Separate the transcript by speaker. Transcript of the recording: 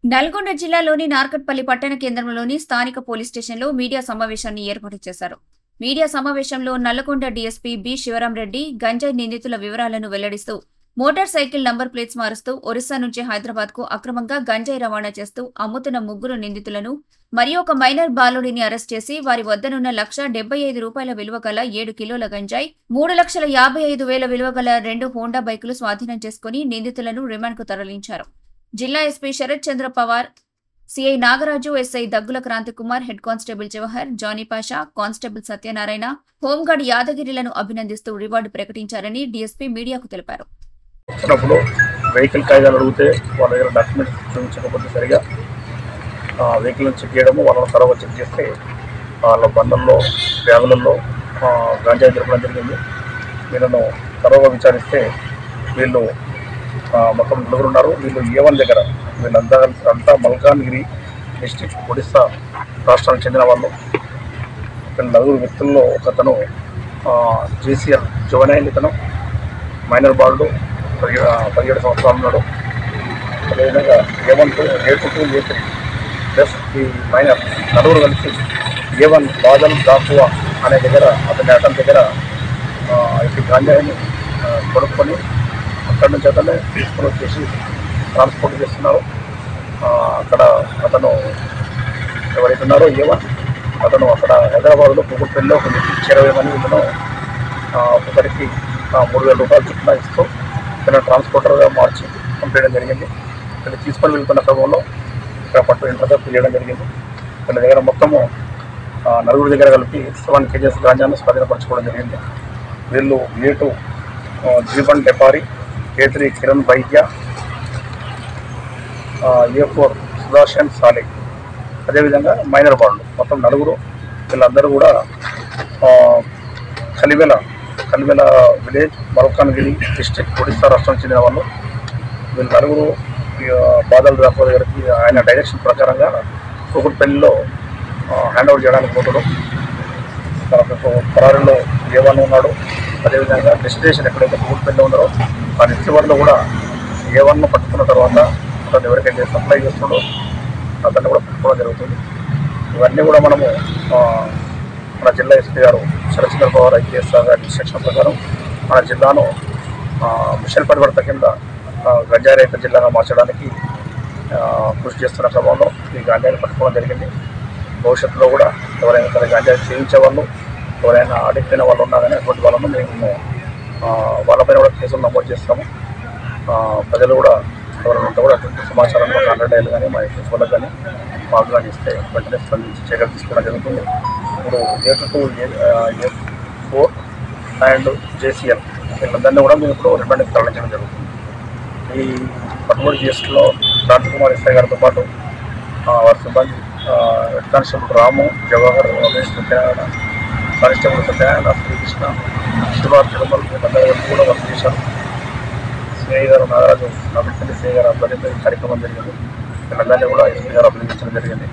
Speaker 1: నల్గొండ జిల్లాలోని నార్కట్పల్లి పట్టణ కేంద్రంలోని స్థానిక పోలీస్ స్టేషన్లో మీడియా సమావేశాన్ని ఏర్పాటు చేశారు. మీడియా సమావేశంలో నల్లగొండ డీఎస్పీ బి శివరాంరెడ్డి గంజాయి నిందితుల వివరాలను వెల్లడిస్తూ మోటార్ సైకిల్ నంబర్ ప్లేట్స్ మారుస్తూ ఒరిస్సా నుంచి హైదరాబాద్ కు అక్రమంగా గంజాయి రవాణా చేస్తూ అమ్ముతున్న ముగ్గురు నిందితులను మరియు ఒక మైనర్ బాలుడిని అరెస్ట్ చేసి వారి వద్దనున్న ₹1,75,000 విలువ గల 7 కిలోల గంజాయి, 3,55,000 విలువ గల 2 హోండా బైకులు స్వాధీనం చేసుకుని నిందితులను రిమాండ్కు తరలించారు. జిల్లా SP Sharath Chandra Pawar, CI Nagaraju, SI Daggula Kranthikumar, head constable Jawahar, Jani Pasha, constable Satyanarayana, home guard యాదగిరిలను అభినందిస్తూ రివార్డు ప్రకటించారని డీఎస్పీ మీడియాకు తెలిపారు.
Speaker 2: వెహికల్ కాగితాలు అడిగితే వాళ్ళ దగ్గర డాక్యుమెంట్స్ చూపించకపోతే సరిగా వెహికల్ని చెక్ చేయడము, వాళ్ళని తరవ చెక్ చేస్తే వాళ్ళ బండల్లో బ్యాగులలో గాంజాయి దొరకడం జరిగింది. వీళ్ళను తరవగా విచారిస్తే వీళ్ళు మొత్తం నలుగురు ఉన్నారు. వీళ్ళు A1 దగ్గర వీళ్ళంతా మల్కాన్గిరి డిస్ట్రిక్ట్ ఒడిస్సా రాష్ట్రానికి చెందిన వాళ్ళు. వీళ్ళ నలుగురు వ్యక్తుల్లో ఒకతను JCL జువెనైల్, ఇతను మైనర్ బాలుడు, 17 సంవత్సరాలు ఉన్నాడు. అదేవిధంగా A1 A2 A3 ప్లస్ ఈ మైనర్ నలుగురు కలిసి A1 బాదల్ దాకువా అనే దగ్గర అతని దగ్గర ఈ గాంజాయిని కొనుక్కొని అక్కడి నుంచి అతన్ని తీసుకొని వచ్చేసి ట్రాన్స్పోర్ట్ చేస్తున్నారు. అక్కడ అతను ఎవరైతే ఉన్నారో A1 అతను అక్కడ హైదరాబాద్లో కూకట్పల్లిలో ఒక చేరవేయమని ఇతను ఒకరికి ₹3,000 చొప్పున ఇస్తూ ఇక్కడ ట్రాన్స్పోర్టర్గా మార్చి పంపించడం జరిగింది. ఇక్కడ తీసుకొని వెళ్తున్న క్రమంలో ఇక్కడ పట్టు ఇంటర్సెప్ట్ చేయడం జరిగింది. వీళ్ళ దగ్గర మొత్తము నలుగురు దగ్గర కలిపి 7 kgs గాంజాను స్వాధీనపరచుకోవడం జరిగింది. వీళ్ళు A2 జీవన్ డెపారి, A3 కిరణ్ వైద్య, A4 సుదర్శన్ సాలే, అదేవిధంగా మైనర్ బాండ్లు మొత్తం నలుగురు. వీళ్ళందరూ కూడా కలివెల విలేజ్, మల్కాన్గిరి డిస్ట్రిక్ట్ ఒడిస్సా రాష్ట్రానికి చెందిన వాళ్ళు. వీళ్ళు నలుగురు బాదల్ దాకువా దగ్గరికి ఆయన డైరెక్షన్ ప్రకారంగా కూకట్పల్లిలో హ్యాండ్ ఓవర్ చేయడానికి పోతాడు. పరారీలో A1 ఉన్నాడు. అదేవిధంగా డెస్టినేషన్ ఎక్కడైతే కూకట్పల్లిలో ఉన్నారో ఆ రిసీవర్లో కూడా A1 పట్టుకున్న తర్వాత అతను ఎవరికైతే సప్లై చేస్తున్నాడో అతన్ని కూడా పట్టుకోవడం జరుగుతుంది. ఇవన్నీ కూడా మనము మన జిల్లా ఎస్పీ గారు శరత్ చంద్ర పవార్ IPS గారి ఇన్స్ట్రక్షన్ ప్రకారం మన జిల్లాను మిషన్ పరివర్తన కింద గంజాయి రహిత జిల్లాగా మార్చడానికి కృషి చేస్తున్న క్రమంలో ఈ గంజాయిని పట్టుకోవడం జరిగింది. భవిష్యత్తులో కూడా ఎవరైనా సరే గంజాయి సేవించే వాళ్ళు, ఎవరైనా అడిక్ట్ అయిన వాళ్ళు ఉన్నా కానీ అటువంటి వాళ్ళను మేము వాళ్ళపైన కూడా కేసులు నమోదు చేస్తాము. ప్రజలు కూడా ఎవరైనా కూడా అటువంటి సమాచారం మా కాంట్రాక్ట్ కానీ మా వాళ్ళకి కానీ మాకు కానీ ఇస్తే వెంటనే స్పందించి చర్యలు తీసుకోవడం జరుగుతుంది. ఇప్పుడు A2 A4 అండ్ JCL వీళ్ళందరినీ కూడా మేము ఇప్పుడు రిమాండ్కి తరలించడం జరుగుతుంది. ఈ పట్టుబడి కేసులో క్రాంతికుమార్ ఎస్ఐ గారితో పాటు వారి సిబ్బంది హెడ్ కానిస్టేబుల్ రాము, జవహర్, రమేష్, సత్యనారాయణ, కానిస్టేబుల్ సత్యనారాయణ, శ్రీకృష్ణ, శివార్, తిరుమల వీళ్ళందరూ కూడా వర్క్ చేశారు. సిఐ గారు నాగరాజు, నగరపల్లి సిఐ గారు ఆధ్వర్యంలో ఈ కార్యక్రమం జరిగింది. వీళ్ళందరినీ కూడా ఎస్పీ గారు అభినందించడం జరిగింది.